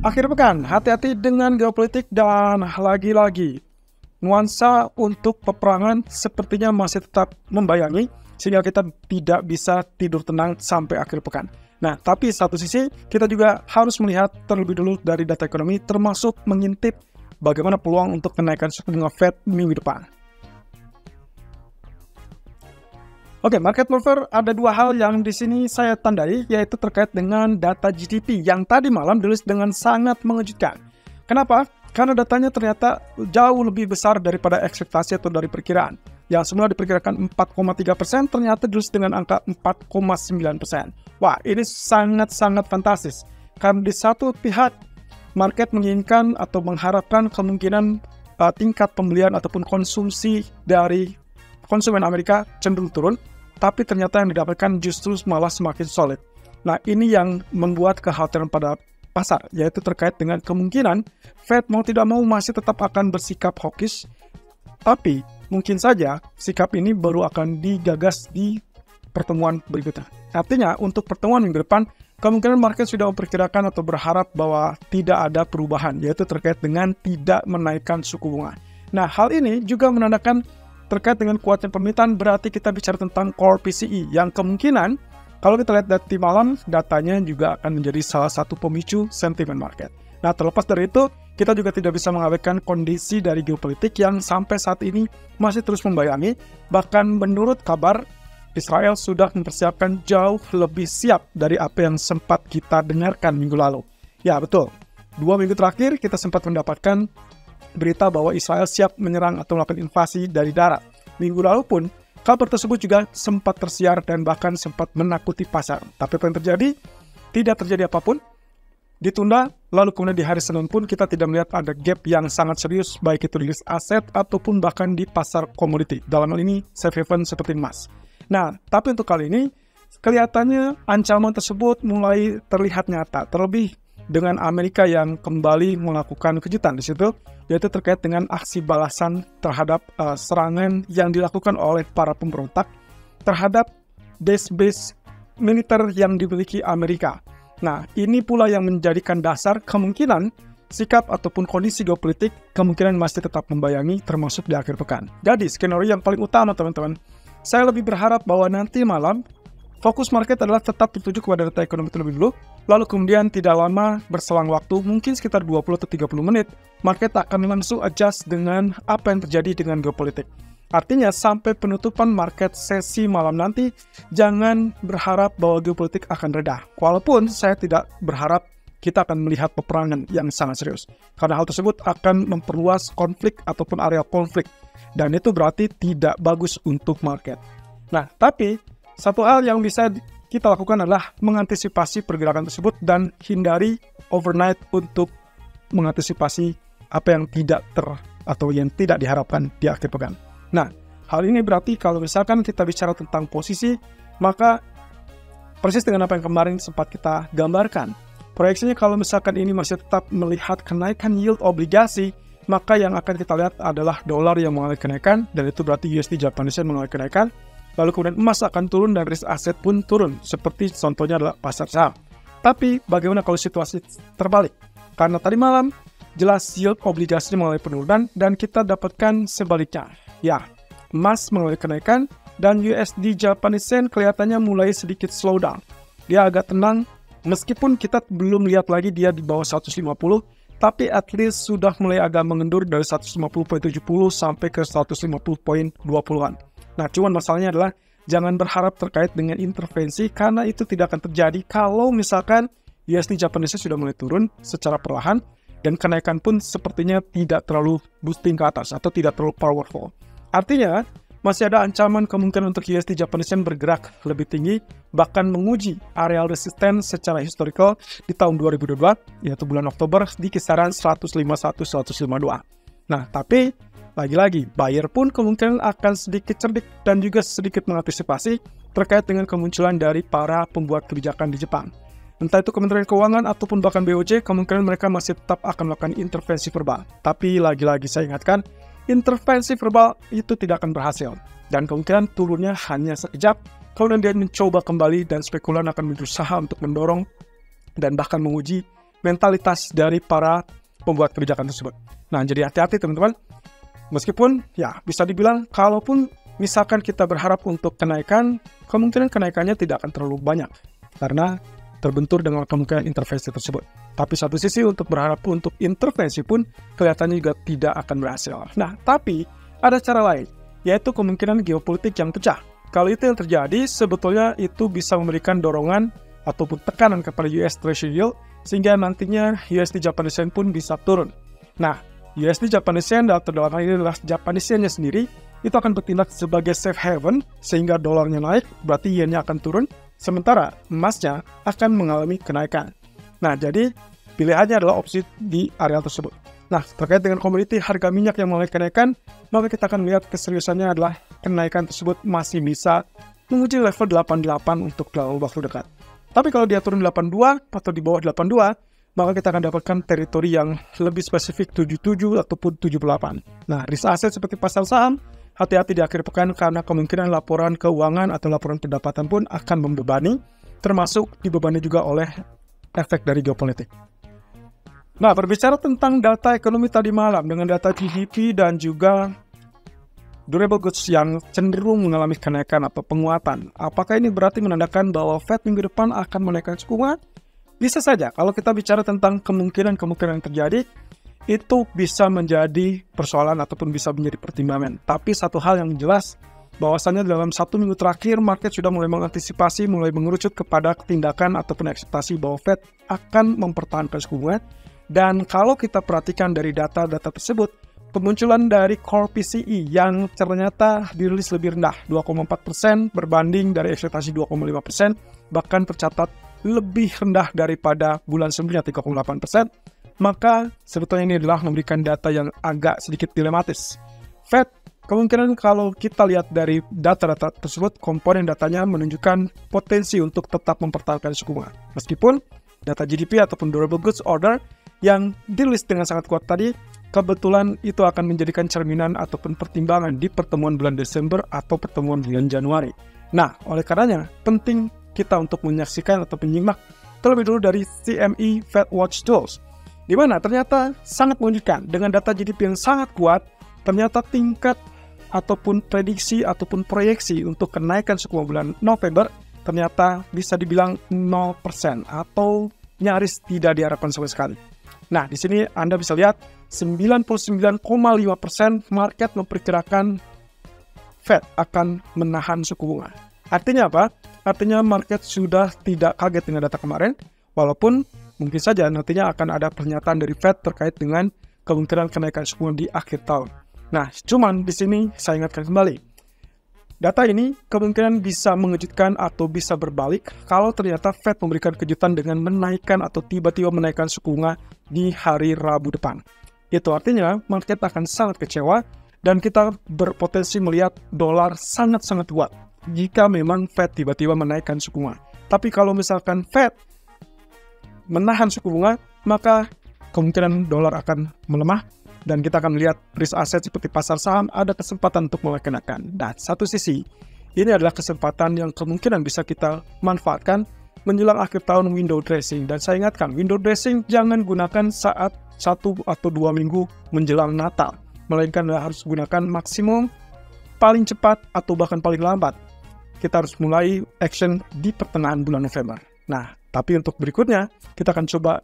Akhir pekan, hati-hati dengan geopolitik dan lagi-lagi nuansa untuk peperangan sepertinya masih tetap membayangi sehingga kita tidak bisa tidur tenang sampai akhir pekan. Nah, tapi satu sisi kita juga harus melihat terlebih dulu dari data ekonomi termasuk mengintip bagaimana peluang untuk kenaikan suku bunga Fed minggu depan. Oke, market mover ada dua hal yang di sini saya tandai, yaitu terkait dengan data GDP yang tadi malam dirilis dengan sangat mengejutkan. Kenapa? Karena datanya ternyata jauh lebih besar daripada ekspektasi atau dari perkiraan. Yang semula diperkirakan 4,3%, ternyata dirilis dengan angka 4,9%. Wah, ini sangat-sangat fantastis. Karena di satu pihak, market menginginkan atau mengharapkan kemungkinan tingkat pembelian ataupun konsumsi dari konsumen Amerika cenderung turun, tapi ternyata yang didapatkan justru malah semakin solid. Nah, ini yang membuat kekhawatiran pada pasar, yaitu terkait dengan kemungkinan Fed mau tidak mau masih tetap akan bersikap hawkish, tapi mungkin saja sikap ini baru akan digagas di pertemuan berikutnya. Artinya, untuk pertemuan minggu depan, kemungkinan market sudah memperkirakan atau berharap bahwa tidak ada perubahan, yaitu terkait dengan tidak menaikkan suku bunga. Nah, hal ini juga menandakan terkait dengan kuatnya permintaan, berarti kita bicara tentang core PCE yang kemungkinan kalau kita lihat dari malam datanya juga akan menjadi salah satu pemicu sentimen market. Nah, terlepas dari itu, kita juga tidak bisa mengabaikan kondisi dari geopolitik yang sampai saat ini masih terus membayangi. Bahkan menurut kabar, Israel sudah mempersiapkan jauh lebih siap dari apa yang sempat kita dengarkan minggu lalu. Ya, betul. 2 minggu terakhir kita sempat mendapatkan berita bahwa Israel siap menyerang atau melakukan invasi dari darat. Minggu lalu pun, kabar tersebut juga sempat tersiar dan bahkan sempat menakuti pasar. Tapi apa yang terjadi? Tidak terjadi apapun. Ditunda, lalu kemudian di hari Senin pun kita tidak melihat ada gap yang sangat serius, baik itu di list aset ataupun bahkan di pasar komoditi. Dalam hal ini, safe haven seperti emas. Nah, tapi untuk kali ini, kelihatannya ancaman tersebut mulai terlihat nyata. Terlebih dengan Amerika yang kembali melakukan kejutan di situ, yaitu terkait dengan aksi balasan terhadap serangan yang dilakukan oleh para pemberontak terhadap base-base militer yang dimiliki Amerika. Nah, ini pula yang menjadikan dasar kemungkinan sikap ataupun kondisi geopolitik kemungkinan masih tetap membayangi termasuk di akhir pekan. Jadi, skenario yang paling utama teman-teman, saya lebih berharap bahwa nanti malam fokus market adalah tetap tertuju kepada data ekonomi terlebih dulu, lalu kemudian tidak lama berselang waktu, mungkin sekitar 20 atau 30 menit, market akan langsung adjust dengan apa yang terjadi dengan geopolitik. Artinya, sampai penutupan market sesi malam nanti, jangan berharap bahwa geopolitik akan reda. Walaupun saya tidak berharap kita akan melihat peperangan yang sangat serius. Karena hal tersebut akan memperluas konflik ataupun area konflik. Dan itu berarti tidak bagus untuk market. Nah, tapi satu hal yang bisa kita lakukan adalah mengantisipasi pergerakan tersebut dan hindari overnight untuk mengantisipasi apa yang atau yang tidak diharapkan di akhir pekan. Nah, hal ini berarti kalau misalkan kita bicara tentang posisi, maka persis dengan apa yang kemarin sempat kita gambarkan. Proyeksinya kalau misalkan ini masih tetap melihat kenaikan yield obligasi, maka yang akan kita lihat adalah dolar yang mengalami kenaikan, dan itu berarti USD Japanese Yen mengalami kenaikan. Lalu kemudian emas akan turun dan risk aset pun turun, seperti contohnya adalah pasar saham. Tapi bagaimana kalau situasi terbalik? Karena tadi malam jelas yield obligasi mengalami penurunan dan kita dapatkan sebaliknya. Ya, emas mengalami kenaikan dan USD Japanese Yen kelihatannya mulai sedikit slow down. Dia agak tenang, meskipun kita belum lihat lagi dia di bawah 150, tapi at least sudah mulai agak mengendur dari 150.70 sampai ke 150.20-an. Nah, cuman masalahnya adalah jangan berharap terkait dengan intervensi karena itu tidak akan terjadi kalau misalkan USD Japanese sudah mulai turun secara perlahan dan kenaikan pun sepertinya tidak terlalu boosting ke atas atau tidak terlalu powerful. Artinya, masih ada ancaman kemungkinan untuk USD Japanese Yen bergerak lebih tinggi, bahkan menguji area resisten secara historical di tahun 2022, yaitu bulan Oktober di kisaran 151-152. Nah, tapi lagi-lagi, buyer pun kemungkinan akan sedikit cerdik dan juga sedikit mengantisipasi terkait dengan kemunculan dari para pembuat kebijakan di Jepang. Entah itu Kementerian Keuangan ataupun bahkan BOJ, kemungkinan mereka masih tetap akan melakukan intervensi verbal. Tapi lagi-lagi saya ingatkan, intervensi verbal itu tidak akan berhasil. Dan kemungkinan turunnya hanya sekejap, kemudian dia mencoba kembali dan spekulan akan berusaha untuk mendorong dan bahkan menguji mentalitas dari para pembuat kebijakan tersebut. Nah, jadi hati-hati teman-teman. Meskipun ya bisa dibilang kalaupun misalkan kita berharap untuk kenaikan, kemungkinan kenaikannya tidak akan terlalu banyak karena terbentur dengan kemungkinan intervensi tersebut. Tapi satu sisi untuk berharap untuk intervensi pun kelihatannya juga tidak akan berhasil. Nah, tapi ada cara lain, yaitu kemungkinan geopolitik yang pecah. Kalau itu yang terjadi, sebetulnya itu bisa memberikan dorongan ataupun tekanan kepada US Treasury yield, sehingga nantinya USD Japanese Yen pun bisa turun. Nah, USD Japanese Yen atau dalam hal ini adalah Japanese Yen-nya sendiri, itu akan bertindak sebagai safe haven, sehingga dolarnya naik, berarti yen-nya akan turun, sementara emasnya akan mengalami kenaikan. Nah, jadi pilihannya adalah opsi di area tersebut. Nah, terkait dengan komoditi harga minyak yang mulai kenaikan, maka kita akan melihat keseriusannya adalah kenaikan tersebut masih bisa menguji level 88 untuk dalam waktu dekat. Tapi kalau dia turun 82 atau di bawah 82, maka kita akan dapatkan teritori yang lebih spesifik 77 ataupun 78. Nah, risk aset seperti pasar saham, hati-hati di akhir pekan karena kemungkinan laporan keuangan atau laporan pendapatan pun akan membebani, termasuk dibebani juga oleh efek dari geopolitik. Nah, berbicara tentang data ekonomi tadi malam dengan data GDP dan juga durable goods yang cenderung mengalami kenaikan atau penguatan, apakah ini berarti menandakan bahwa Fed minggu depan akan menaikkan suku bunga? Bisa saja, kalau kita bicara tentang kemungkinan yang terjadi, itu bisa menjadi persoalan ataupun bisa menjadi pertimbangan. Tapi satu hal yang jelas, bahwasannya dalam 1 minggu terakhir, market sudah mulai mengantisipasi, mulai mengerucut kepada tindakan ataupun ekspektasi bahwa Fed akan mempertahankan suku bunga. Dan kalau kita perhatikan dari data-data tersebut, kemunculan dari core PCE yang ternyata dirilis lebih rendah, 2,4% berbanding dari ekspektasi 2,5%, bahkan tercatat lebih rendah daripada bulan sebelumnya 3,8%, maka sebetulnya ini adalah memberikan data yang agak sedikit dilematis. Fed, kemungkinan kalau kita lihat dari data-data tersebut, komponen datanya menunjukkan potensi untuk tetap mempertahankan suku bunga. Meskipun data GDP ataupun durable goods order yang dirilis dengan sangat kuat tadi, kebetulan itu akan menjadikan cerminan ataupun pertimbangan di pertemuan bulan Desember atau pertemuan bulan Januari. Nah, oleh karenanya, penting kita untuk menyaksikan atau menyimak terlebih dulu dari CME Fed Watch Tools, di mana ternyata sangat mengejutkan dengan data GDP yang sangat kuat, ternyata tingkat ataupun prediksi ataupun proyeksi untuk kenaikan suku bunga bulan November ternyata bisa dibilang 0% atau nyaris tidak diharapkan sama sekali. Nah, di sini Anda bisa lihat 99,5% market memperkirakan Fed akan menahan suku bunga. Artinya apa? Artinya market sudah tidak kaget dengan data kemarin, walaupun mungkin saja nantinya akan ada pernyataan dari Fed terkait dengan kemungkinan kenaikan suku bunga di akhir tahun. Nah, cuman di sini saya ingatkan kembali, data ini kemungkinan bisa mengejutkan atau bisa berbalik kalau ternyata Fed memberikan kejutan dengan menaikkan atau tiba-tiba menaikkan suku bunga di hari Rabu depan. Itu artinya market akan sangat kecewa dan kita berpotensi melihat dolar sangat-sangat kuat jika memang Fed tiba-tiba menaikkan suku bunga. Tapi kalau misalkan Fed menahan suku bunga, maka kemungkinan dolar akan melemah dan kita akan melihat risk aset seperti pasar saham ada kesempatan untuk mulai kenaikan. Dan satu sisi, ini adalah kesempatan yang kemungkinan bisa kita manfaatkan menjelang akhir tahun window dressing. Dan saya ingatkan, window dressing jangan gunakan saat 1 atau 2 minggu menjelang Natal, melainkan harus gunakan maksimum paling cepat atau bahkan paling lambat. Kita harus mulai action di pertengahan bulan November. Nah, tapi untuk berikutnya, kita akan coba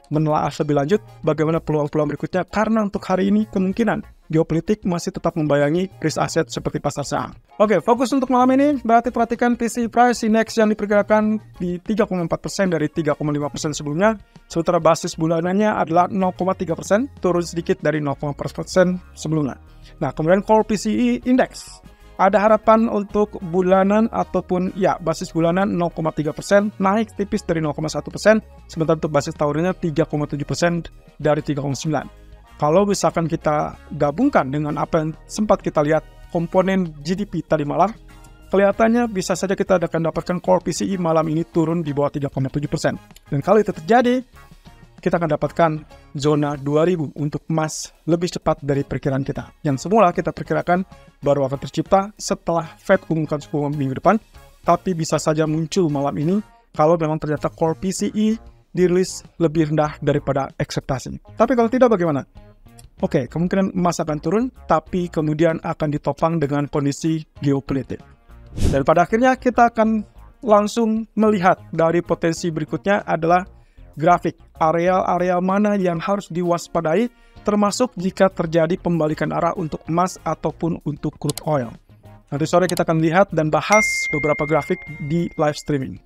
menelaah lebih lanjut bagaimana peluang-peluang berikutnya, karena untuk hari ini kemungkinan geopolitik masih tetap membayangi risk aset seperti pasar saham. Oke, fokus untuk malam ini berarti perhatikan PCE Price Index yang diperkirakan di 3,4% dari 3,5% sebelumnya, sementara basis bulanannya adalah 0,3%, turun sedikit dari 0,4% sebelumnya. Nah, kemudian Core PCE Index, ada harapan untuk bulanan ataupun basis bulanan 0,3%, naik tipis dari 0,1%, sementara untuk basis tahunannya 3,7% dari 3,9%. Kalau misalkan kita gabungkan dengan apa yang sempat kita lihat komponen GDP tadi malam, kelihatannya bisa saja kita akan dapatkan core PCE malam ini turun di bawah 3,7%. Dan kalau itu terjadi, kita akan dapatkan zona 2000 untuk emas lebih cepat dari perkiraan kita. Yang semula kita perkirakan baru akan tercipta setelah Fed mengumumkan suku bunga minggu depan, tapi bisa saja muncul malam ini kalau memang ternyata core PCE dirilis lebih rendah daripada ekspektasi. Tapi kalau tidak bagaimana? Oke, kemungkinan emas akan turun, tapi kemudian akan ditopang dengan kondisi geopolitik. Dan pada akhirnya kita akan langsung melihat dari potensi berikutnya adalah grafik area-area mana yang harus diwaspadai, termasuk jika terjadi pembalikan arah untuk emas ataupun untuk crude oil. Nanti sore kita akan lihat dan bahas beberapa grafik di live streaming.